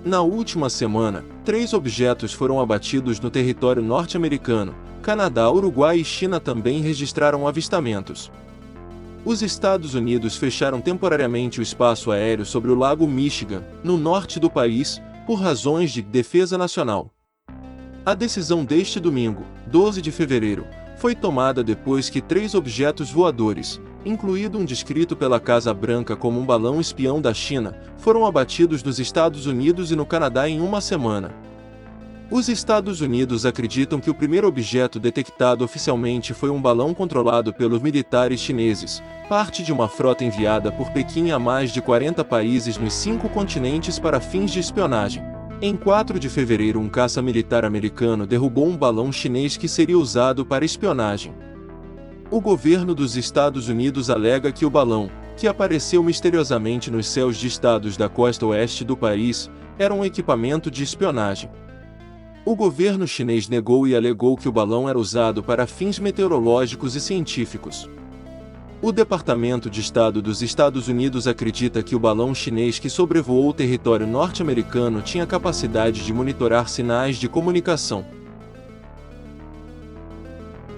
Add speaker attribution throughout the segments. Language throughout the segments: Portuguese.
Speaker 1: Na última semana, 3 objetos foram abatidos no território norte-americano. Canadá, Uruguai e China também registraram avistamentos. Os Estados Unidos fecharam temporariamente o espaço aéreo sobre o Lago Michigan, no norte do país, por razões de defesa nacional. A decisão deste domingo, 12 de fevereiro, foi tomada depois que 3 objetos voadores, incluído um descrito pela Casa Branca como um balão espião da China, foram abatidos nos Estados Unidos e no Canadá em uma semana. Os Estados Unidos acreditam que o primeiro objeto detectado oficialmente foi um balão controlado pelos militares chineses, parte de uma frota enviada por Pequim a mais de 40 países nos 5 continentes para fins de espionagem. Em 4 de fevereiro, um caça militar americano derrubou um balão chinês que seria usado para espionagem. O governo dos Estados Unidos alega que o balão, que apareceu misteriosamente nos céus de estados da costa oeste do país, era um equipamento de espionagem. O governo chinês negou e alegou que o balão era usado para fins meteorológicos e científicos. O Departamento de Estado dos Estados Unidos acredita que o balão chinês que sobrevoou o território norte-americano tinha capacidade de monitorar sinais de comunicação.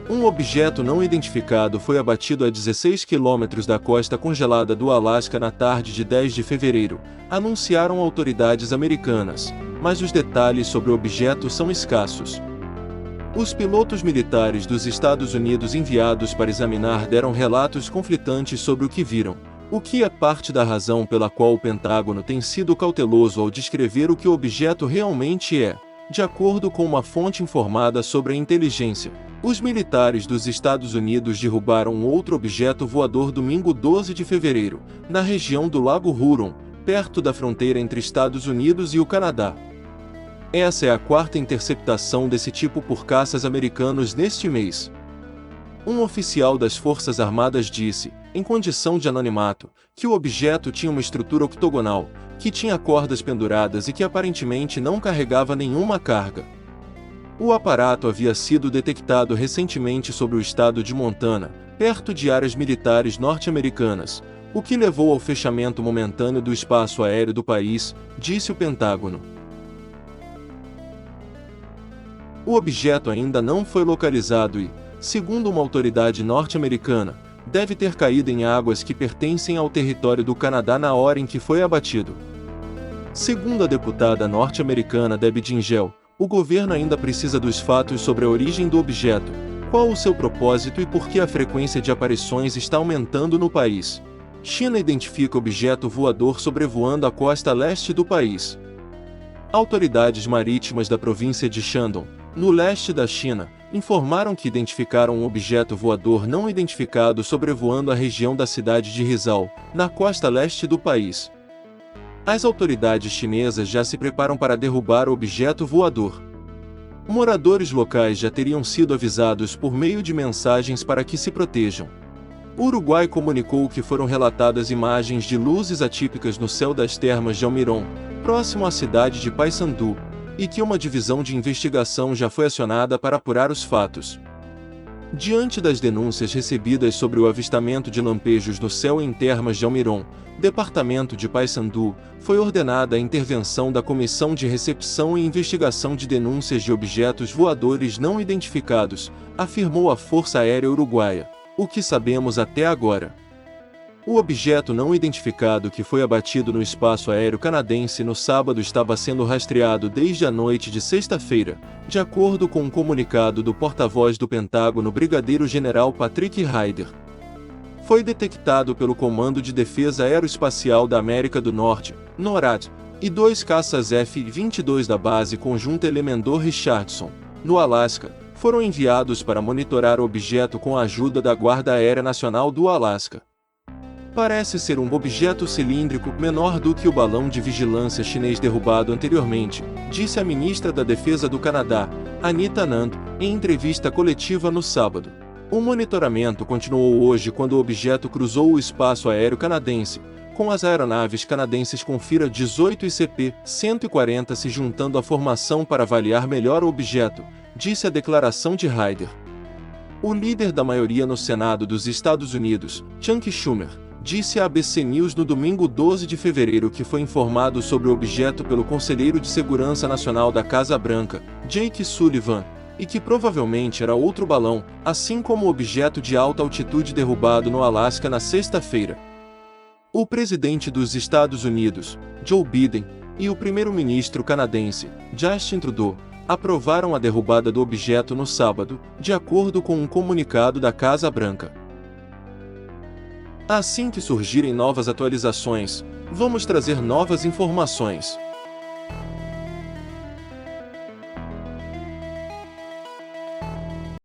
Speaker 1: Um objeto não identificado foi abatido a 16 quilômetros da costa congelada do Alasca na tarde de 10 de fevereiro, anunciaram autoridades americanas, mas os detalhes sobre o objeto são escassos. Os pilotos militares dos Estados Unidos enviados para examinar deram relatos conflitantes sobre o que viram, o que é parte da razão pela qual o Pentágono tem sido cauteloso ao descrever o que o objeto realmente é. De acordo com uma fonte informada sobre a inteligência, os militares dos Estados Unidos derrubaram um outro objeto voador domingo 12 de fevereiro, na região do Lago Huron, perto da fronteira entre Estados Unidos e o Canadá. Essa é a 4ª interceptação desse tipo por caças americanos neste mês. Um oficial das Forças Armadas disse, em condição de anonimato, que o objeto tinha uma estrutura octogonal, que tinha cordas penduradas e que aparentemente não carregava nenhuma carga. O aparato havia sido detectado recentemente sobre o estado de Montana, perto de áreas militares norte-americanas, o que levou ao fechamento momentâneo do espaço aéreo do país, disse o Pentágono. O objeto ainda não foi localizado e, segundo uma autoridade norte-americana, deve ter caído em águas que pertencem ao território do Canadá na hora em que foi abatido. Segundo a deputada norte-americana Debbie Dingell, o governo ainda precisa dos fatos sobre a origem do objeto, qual o seu propósito e por que a frequência de aparições está aumentando no país. China identifica objeto voador sobrevoando a costa leste do país. Autoridades marítimas da província de Shandong, no leste da China, informaram que identificaram um objeto voador não identificado sobrevoando a região da cidade de Rizal, na costa leste do país. As autoridades chinesas já se preparam para derrubar o objeto voador. Moradores locais já teriam sido avisados por meio de mensagens para que se protejam. O Uruguai comunicou que foram relatadas imagens de luzes atípicas no céu das termas de Almirón, próximo à cidade de Paysandú, e que uma divisão de investigação já foi acionada para apurar os fatos. Diante das denúncias recebidas sobre o avistamento de lampejos no céu em termas de Almirón, Departamento de Paysandú, foi ordenada a intervenção da Comissão de Recepção e Investigação de Denúncias de Objetos Voadores Não Identificados, afirmou a Força Aérea Uruguaia. O que sabemos até agora. O objeto não identificado que foi abatido no espaço aéreo canadense no sábado estava sendo rastreado desde a noite de sexta-feira, de acordo com um comunicado do porta-voz do Pentágono, Brigadeiro-General Patrick Ryder. Foi detectado pelo Comando de Defesa Aeroespacial da América do Norte, NORAD, e 2 caças F-22 da Base Conjunta Elementor Richardson, no Alasca, foram enviados para monitorar o objeto com a ajuda da Guarda Aérea Nacional do Alasca. Parece ser um objeto cilíndrico menor do que o balão de vigilância chinês derrubado anteriormente, disse a ministra da Defesa do Canadá, Anita Anand, em entrevista coletiva no sábado. O monitoramento continuou hoje quando o objeto cruzou o espaço aéreo canadense, com as aeronaves canadenses Confira 18 e CP-140 se juntando à formação para avaliar melhor o objeto, disse a declaração de Ryder. O líder da maioria no Senado dos Estados Unidos, Chuck Schumer, disse à ABC News no domingo 12 de fevereiro que foi informado sobre o objeto pelo conselheiro de Segurança Nacional da Casa Branca, Jake Sullivan, e que provavelmente era outro balão, assim como o objeto de alta altitude derrubado no Alasca na sexta-feira. O presidente dos Estados Unidos, Joe Biden, e o primeiro-ministro canadense, Justin Trudeau, aprovaram a derrubada do objeto no sábado, de acordo com um comunicado da Casa Branca. Assim que surgirem novas atualizações, vamos trazer novas informações.